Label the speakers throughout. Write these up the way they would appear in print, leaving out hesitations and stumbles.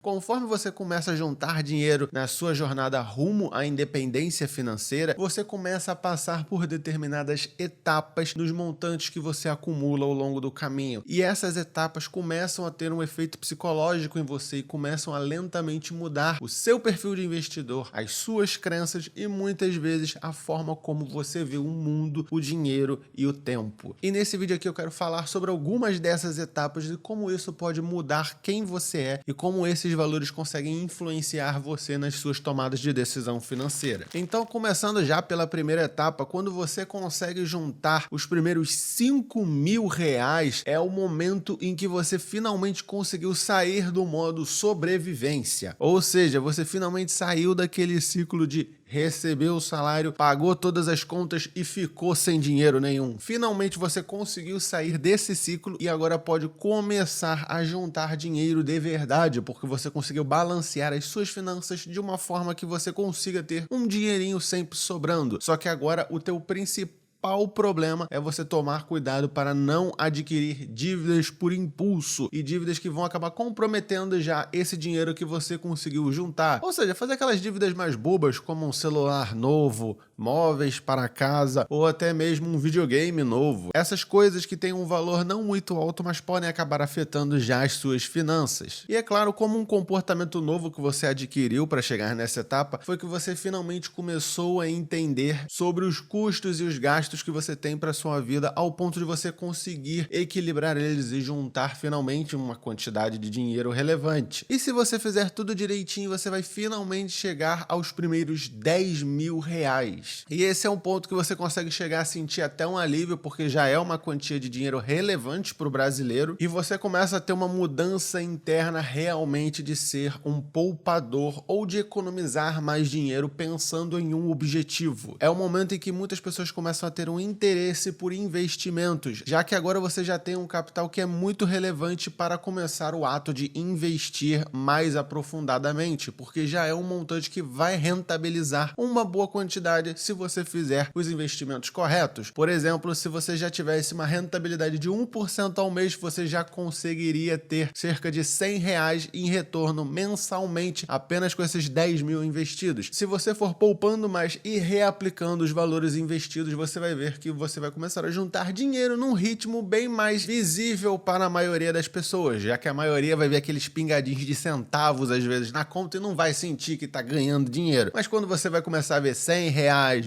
Speaker 1: Conforme você começa a juntar dinheiro na sua jornada rumo à independência financeira, você começa a passar por determinadas etapas nos montantes que você acumula ao longo do caminho. E essas etapas começam a ter um efeito psicológico em você e começam a lentamente mudar o seu perfil de investidor, as suas crenças e muitas vezes a forma como você vê o mundo, o dinheiro e o tempo. E nesse vídeo aqui eu quero falar sobre algumas dessas etapas e como isso pode mudar quem você é e como esses valores conseguem influenciar você nas suas tomadas de decisão financeira. Então, começando já pela primeira etapa, quando você consegue juntar os primeiros R$ 5.000, é o momento em que você finalmente conseguiu sair do modo sobrevivência. Ou seja, você finalmente saiu daquele ciclo de recebeu o salário, pagou todas as contas e ficou sem dinheiro nenhum. Finalmente você conseguiu sair desse ciclo e agora pode começar a juntar dinheiro de verdade, porque você conseguiu balancear as suas finanças de uma forma que você consiga ter um dinheirinho sempre sobrando. Só que agora o teu principal problema é você tomar cuidado para não adquirir dívidas por impulso e dívidas que vão acabar comprometendo já esse dinheiro que você conseguiu juntar. Ou seja, fazer aquelas dívidas mais bobas como um celular novo, móveis para casa ou até mesmo um videogame novo. Essas coisas que têm um valor não muito alto, mas podem acabar afetando já as suas finanças. E é claro, como um comportamento novo que você adquiriu para chegar nessa etapa, foi que você finalmente começou a entender sobre os custos e os gastos que você tem para sua vida ao ponto de você conseguir equilibrar eles e juntar finalmente uma quantidade de dinheiro relevante. E se você fizer tudo direitinho, você vai finalmente chegar aos primeiros R$ 10.000. E esse é um ponto que você consegue chegar a sentir até um alívio, porque já é uma quantia de dinheiro relevante para o brasileiro e você começa a ter uma mudança interna realmente de ser um poupador ou de economizar mais dinheiro pensando em um objetivo. É o momento em que muitas pessoas começam a ter um interesse por investimentos, já que agora você já tem um capital que é muito relevante para começar o ato de investir mais aprofundadamente, porque já é um montante que vai rentabilizar uma boa quantidade se você fizer os investimentos corretos. Por exemplo, se você já tivesse uma rentabilidade de 1% ao mês, você já conseguiria ter cerca de R$ 100 em retorno mensalmente apenas com esses 10.000 investidos. Se você for poupando mais e reaplicando os valores investidos, você vai ver que você vai começar a juntar dinheiro num ritmo bem mais visível para a maioria das pessoas, já que a maioria vai ver aqueles pingadinhos de centavos às vezes na conta e não vai sentir que está ganhando dinheiro. Mas quando você vai começar a ver R$ 100,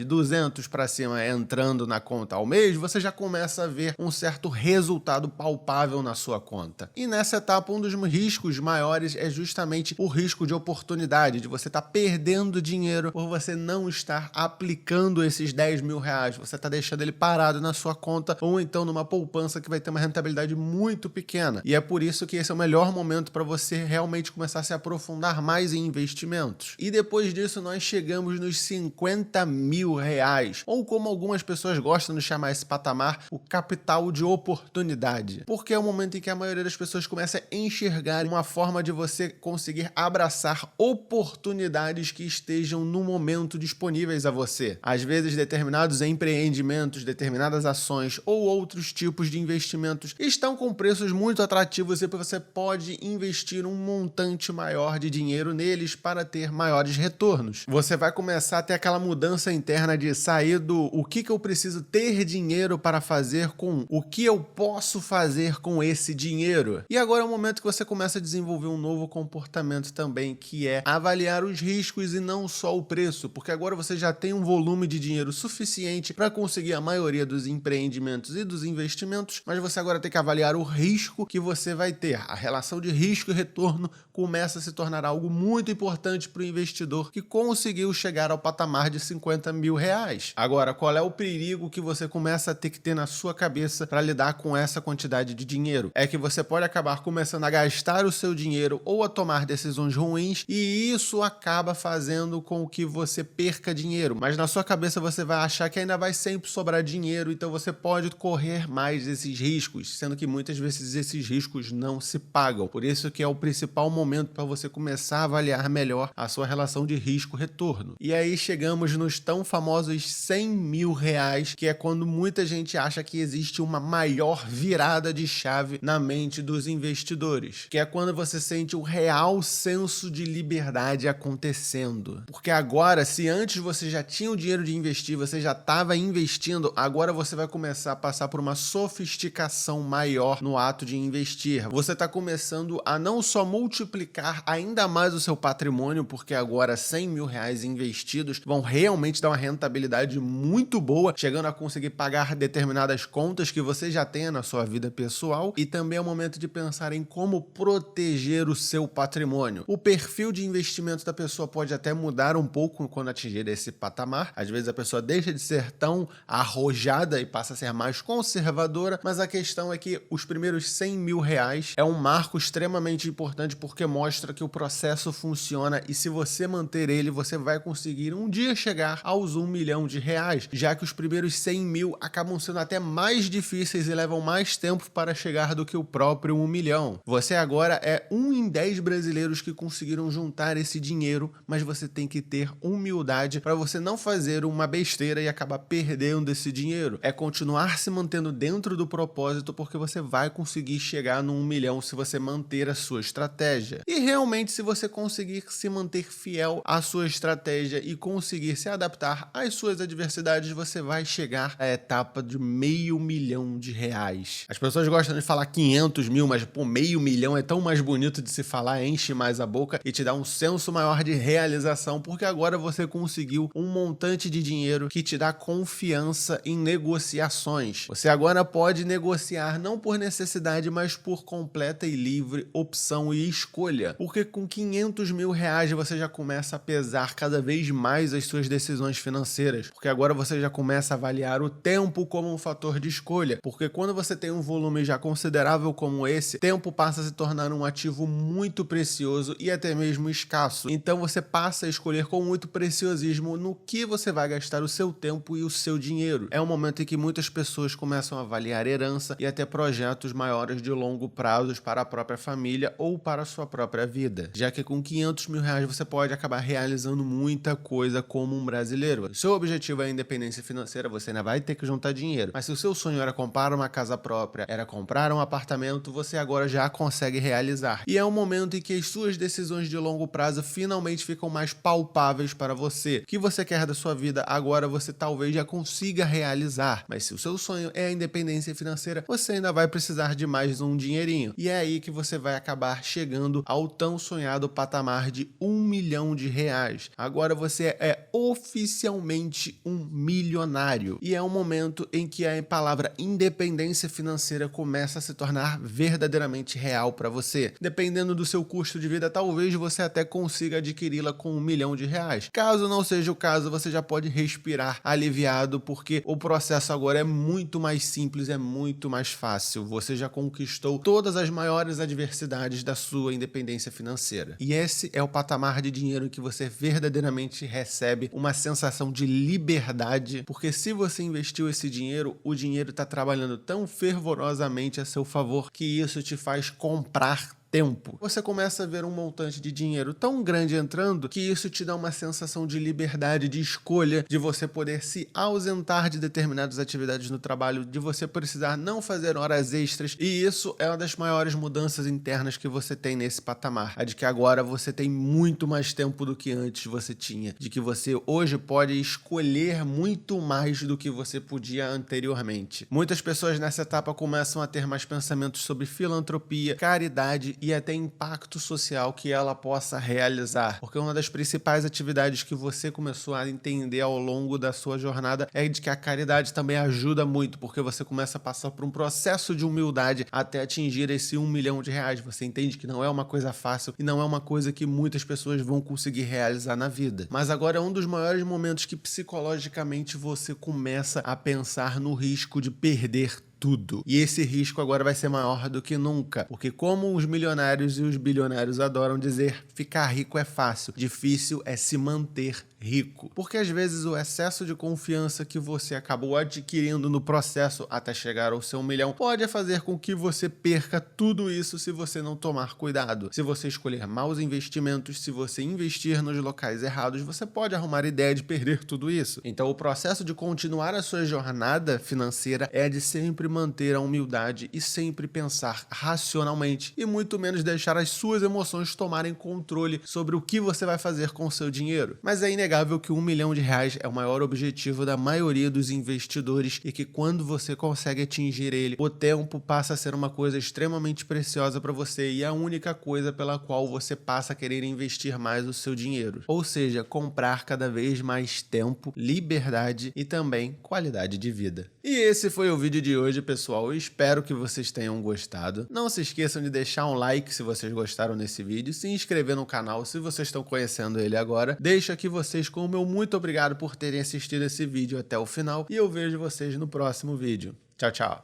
Speaker 1: 200 para cima entrando na conta ao mês, você já começa a ver um certo resultado palpável na sua conta. E nessa etapa, um dos riscos maiores é justamente o risco de oportunidade, de você estar perdendo dinheiro por você não estar aplicando esses R$ 10.000. Você está deixando ele parado na sua conta ou então numa poupança que vai ter uma rentabilidade muito pequena. E é por isso que esse é o melhor momento para você realmente começar a se aprofundar mais em investimentos. E depois disso nós chegamos nos R$ 50.000, ou como algumas pessoas gostam de chamar esse patamar, o capital de oportunidade. Porque é o momento em que a maioria das pessoas começa a enxergar uma forma de você conseguir abraçar oportunidades que estejam no momento disponíveis a você. Às vezes determinados empreendimentos, determinadas ações ou outros tipos de investimentos estão com preços muito atrativos e você pode investir um montante maior de dinheiro neles para ter maiores retornos. Você vai começar a ter aquela mudança interna de sair do o que eu preciso ter dinheiro para fazer com o que eu posso fazer com esse dinheiro. E agora é o momento que você começa a desenvolver um novo comportamento também, que é avaliar os riscos e não só o preço, porque agora você já tem um volume de dinheiro suficiente para conseguir a maioria dos empreendimentos e dos investimentos, mas você agora tem que avaliar o risco que você vai ter. A relação de risco e retorno começa a se tornar algo muito importante para o investidor que conseguiu chegar ao patamar de R$ 50.000. Agora, qual é o perigo que você começa a ter que ter na sua cabeça para lidar com essa quantidade de dinheiro? É que você pode acabar começando a gastar o seu dinheiro ou a tomar decisões ruins e isso acaba fazendo com que você perca dinheiro, mas na sua cabeça você vai achar que ainda vai ser sempre sobrar dinheiro, então você pode correr mais desses riscos, sendo que muitas vezes esses riscos não se pagam. Por isso que é o principal momento para você começar a avaliar melhor a sua relação de risco-retorno. E aí chegamos nos tão famosos 100 mil reais, que é quando muita gente acha que existe uma maior virada de chave na mente dos investidores, que é quando você sente o real senso de liberdade acontecendo. Porque agora, se antes você já tinha o dinheiro de investir, você já estava investindo, agora você vai começar a passar por uma sofisticação maior no ato de investir. Você está começando a não só multiplicar ainda mais o seu patrimônio, porque agora 100 mil reais investidos vão realmente dar uma rentabilidade muito boa, chegando a conseguir pagar determinadas contas que você já tenha na sua vida pessoal, e também é o momento de pensar em como proteger o seu patrimônio. O perfil de investimento da pessoa pode até mudar um pouco quando atingir esse patamar. Às vezes a pessoa deixa de ser tão arrojada e passa a ser mais conservadora, mas a questão é que os primeiros 100 mil reais é um marco extremamente importante, porque mostra que o processo funciona, e se você manter ele, você vai conseguir um dia chegar aos 1 milhão de reais, já que os primeiros 100 mil acabam sendo até mais difíceis e levam mais tempo para chegar do que o próprio 1 milhão. Você agora é 1 em 10 brasileiros que conseguiram juntar esse dinheiro, mas você tem que ter humildade para você não fazer uma besteira e acabar perdendo esse dinheiro. É continuar se mantendo dentro do propósito, porque você vai conseguir chegar no 1 milhão se você manter a sua estratégia. E realmente, se você conseguir se manter fiel à sua estratégia e conseguir se adaptar às suas adversidades, você vai chegar à etapa de meio milhão de reais. As pessoas gostam de falar 500 mil, mas pô, meio milhão é tão mais bonito de se falar, enche mais a boca e te dá um senso maior de realização, porque agora você conseguiu um montante de dinheiro que te dá confiança em negociações. Você agora pode negociar não por necessidade, mas por completa e livre opção e escolha, porque com 500 mil reais você já começa a pesar cada vez mais as suas decisões financeiras, porque agora você já começa a avaliar o tempo como um fator de escolha, porque quando você tem um volume já considerável como esse, tempo passa a se tornar um ativo muito precioso e até mesmo escasso. Então você passa a escolher com muito preciosismo no que você vai gastar o seu tempo e o seu dinheiro. É um momento em que muitas pessoas começam a avaliar herança e até projetos maiores de longo prazo para a própria família ou para a sua própria vida, já que com 500 mil reais você pode acabar realizando muita coisa como um brasileiro. Se o seu objetivo é a independência financeira, você ainda vai ter que juntar dinheiro, mas se o seu sonho era comprar uma casa própria, era comprar um apartamento, você agora já consegue realizar. E é um momento em que as suas decisões de longo prazo finalmente ficam mais palpáveis para você. O que você quer da sua vida agora você talvez já consiga realizar, mas se o seu sonho é a independência financeira, você ainda vai precisar de mais um dinheirinho. E é aí que você vai acabar chegando ao tão sonhado patamar de 1 milhão de reais. Agora você é oficialmente um milionário. E é um momento em que a palavra independência financeira começa a se tornar verdadeiramente real para você. Dependendo do seu custo de vida, talvez você até consiga adquiri-la com 1 milhão de reais. Caso não seja o caso, você já pode respirar aliviado, porque o processo agora é muito mais simples, é muito mais fácil. Você já conquistou todas as maiores adversidades da sua independência financeira. E esse é o patamar de dinheiro que você verdadeiramente recebe uma sensação de liberdade, porque se você investiu esse dinheiro, o dinheiro está trabalhando tão fervorosamente a seu favor que isso te faz comprar tempo. Você começa a ver um montante de dinheiro tão grande entrando que isso te dá uma sensação de liberdade, de escolha, de você poder se ausentar de determinadas atividades no trabalho, de você precisar não fazer horas extras, e isso é uma das maiores mudanças internas que você tem nesse patamar, a de que agora você tem muito mais tempo do que antes você tinha, de que você hoje pode escolher muito mais do que você podia anteriormente. Muitas pessoas nessa etapa começam a ter mais pensamentos sobre filantropia, caridade e até impacto social que ela possa realizar, porque uma das principais atividades que você começou a entender ao longo da sua jornada é de que a caridade também ajuda muito, porque você começa a passar por um processo de humildade até atingir esse 1 milhão de reais. Você entende que não é uma coisa fácil e não é uma coisa que muitas pessoas vão conseguir realizar na vida. Mas agora é um dos maiores momentos que psicologicamente você começa a pensar no risco de perder tudo. E esse risco agora vai ser maior do que nunca, porque como os milionários e os bilionários adoram dizer, ficar rico é fácil, difícil é se manter rico. Porque às vezes o excesso de confiança que você acabou adquirindo no processo até chegar ao seu 1 milhão pode fazer com que você perca tudo isso se você não tomar cuidado. Se você escolher maus investimentos, se você investir nos locais errados, você pode arrumar ideia de perder tudo isso. Então o processo de continuar a sua jornada financeira é de sempre manter a humildade e sempre pensar racionalmente e muito menos deixar as suas emoções tomarem controle sobre o que você vai fazer com o seu dinheiro. Mas é inegável que R$1 milhão é o maior objetivo da maioria dos investidores e que quando você consegue atingir ele, o tempo passa a ser uma coisa extremamente preciosa para você e a única coisa pela qual você passa a querer investir mais o seu dinheiro. Ou seja, comprar cada vez mais tempo, liberdade e também qualidade de vida. E esse foi o vídeo de hoje, pessoal. Eu espero que vocês tenham gostado. Não se esqueçam de deixar um like se vocês gostaram desse vídeo, se inscrever no canal se vocês estão conhecendo ele agora. Deixo aqui vocês com o meu muito obrigado por terem assistido esse vídeo até o final e eu vejo vocês no próximo vídeo. Tchau, tchau.